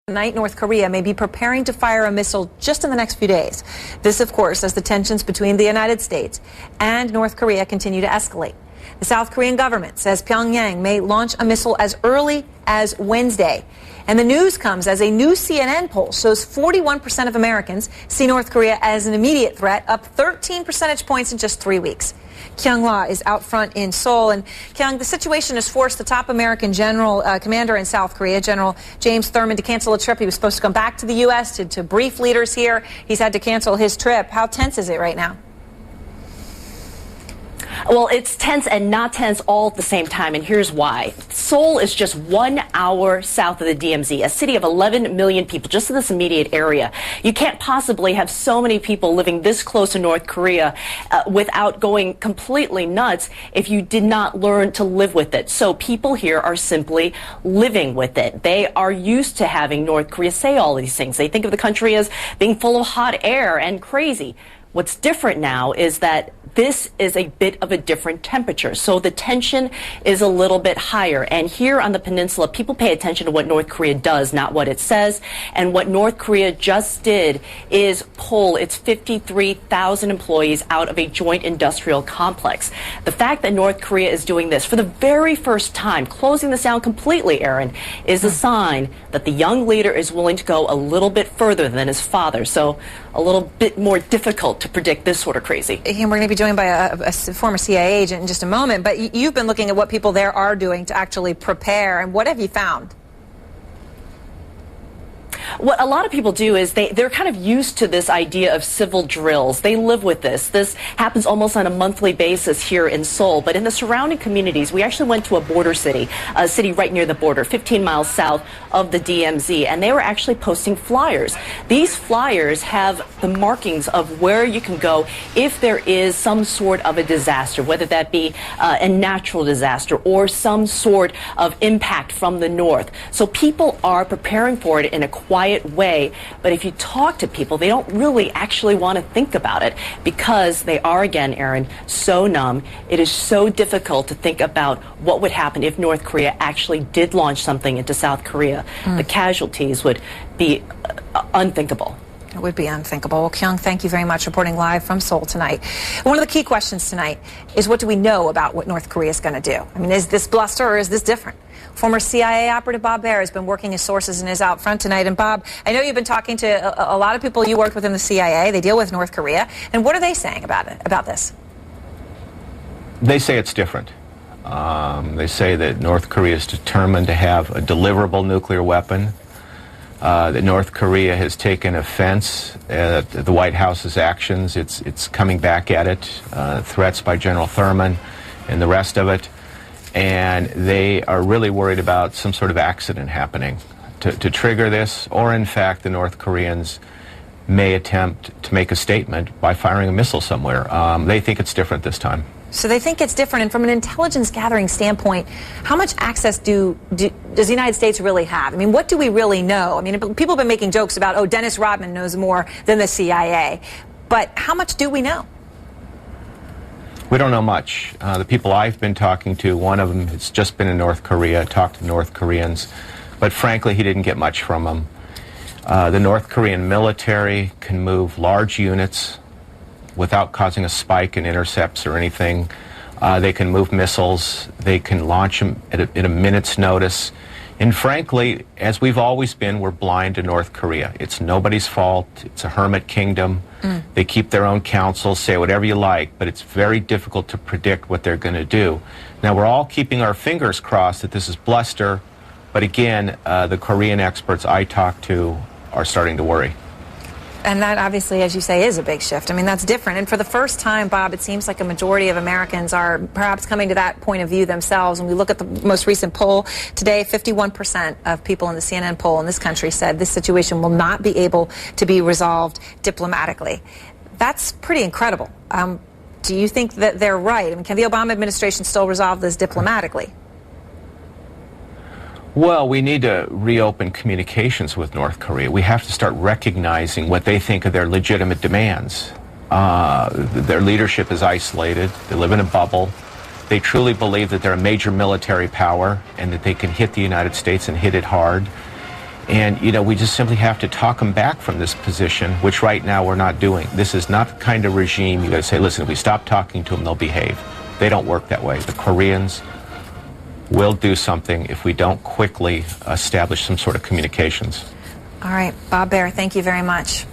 Tonight, North Korea may be preparing to fire a missile just in the next few days. This, of course, as the tensions between the United States and North Korea continue to escalate. The South Korean government says Pyongyang may launch a missile as early as Wednesday. And the news comes as a new CNN poll shows 41% of Americans see North Korea as an immediate threat, up 13 percentage points in just 3 weeks. Kyung Hwa is out front in Seoul. And Kyung, the situation has forced the top American commander in South Korea, General James Thurman, to cancel a trip. He was supposed to come back to the U.S. to brief leaders here. He's had to cancel his trip. How tense is it right now? Well, it's tense and not tense all at the same time, and here's why. Seoul is just 1 hour south of the DMZ, a city of 11 million people, just in this immediate area. You can't possibly have so many people living this close to North Korea without going completely nuts if you did not learn to live with it. So people here are simply living with it. They are used to having North Korea say all these things. They think of the country as being full of hot air and crazy. What's different now is that this is a bit of a different temperature, so the tension is a little bit higher. And here on the peninsula, people pay attention to what North Korea does, not what it says. And what North Korea just did is pull its 53,000 employees out of a joint industrial complex. The fact that North Korea is doing this for the very first time, closing this down completely, Aaron, is a sign that the young leader is willing to go a little bit further than his father. So a little bit more difficult to predict this sort of crazy. And we're going to be joined by a former CIA agent in just a moment, but you've been looking at what people there are doing to actually prepare, and what have you found? What a lot of people do is they're kind of used to this idea of civil drills. They live with this. This happens almost on a monthly basis here in Seoul. But in the surrounding communities, we actually went to a border city, a city right near the border, 15 miles south of the DMZ, and they were actually posting flyers. These flyers have the markings of where you can go if there is some sort of a disaster, whether that be a natural disaster or some sort of impact from the north. So people are preparing for it in a quiet way, but if you talk to people, they don't really actually want to think about it because they are, again, Aaron, so numb. It is so difficult to think about what would happen if North Korea actually did launch something into South Korea. The casualties would be unthinkable. It would be unthinkable. Well, Kyung, thank you very much for reporting live from Seoul tonight. One of the key questions tonight is, what do we know about what North Korea is going to do? I mean, is this bluster or is this different? Former CIA operative Bob Baer has been working his sources and is out front tonight. And Bob, I know you've been talking to a lot of people you worked with in the CIA. They deal with North Korea. And what are they saying about this? They say it's different. They say that North Korea is determined to have a deliverable nuclear weapon. That North Korea has taken offense at the White House's actions. It's coming back at it, threats by General Thurman and the rest of it. And they are really worried about some sort of accident happening to trigger this, or in fact the North Koreans may attempt to make a statement by firing a missile somewhere. They think it's different this time. So they think it's different. And from an intelligence gathering standpoint, how much access does the United States really have? I mean, what do we really know? I mean, people have been making jokes about, oh, Dennis Rodman knows more than the CIA. But how much do we know? We don't know much. The people I've been talking to, one of them has just been in North Korea, talked to North Koreans, but frankly, he didn't get much from them. The North Korean military can move large units without causing a spike in intercepts or anything. They can move missiles. They can launch them at a minute's notice. And frankly, as we've always been, we're blind to North Korea. It's nobody's fault. It's a hermit kingdom. They keep their own counsel, say whatever you like, but it's very difficult to predict what they're going to do. Now, we're all keeping our fingers crossed that this is bluster, but again, the Korean experts I talk to are starting to worry. And that obviously, as you say, is a big shift. I mean, that's different. And for the first time, Bob, it seems like a majority of Americans are perhaps coming to that point of view themselves. When we look at the most recent poll today, 51% of people in the CNN poll in this country said this situation will not be able to be resolved diplomatically. That's pretty incredible. Do you think that they're right? I mean, can the Obama administration still resolve this diplomatically? Well, we need to reopen communications with North Korea. We have to start recognizing what they think of their legitimate demands. Their leadership is isolated. They live in a bubble. They truly believe that they're a major military power and that they can hit the United States and hit it hard. And, you know, we just simply have to talk them back from this position, which right now we're not doing. This is not the kind of regime you got to say, listen, if we stop talking to them, they'll behave. They don't work that way. The Koreans will do something if we don't quickly establish some sort of communications. All right, Bob Baer, thank you very much.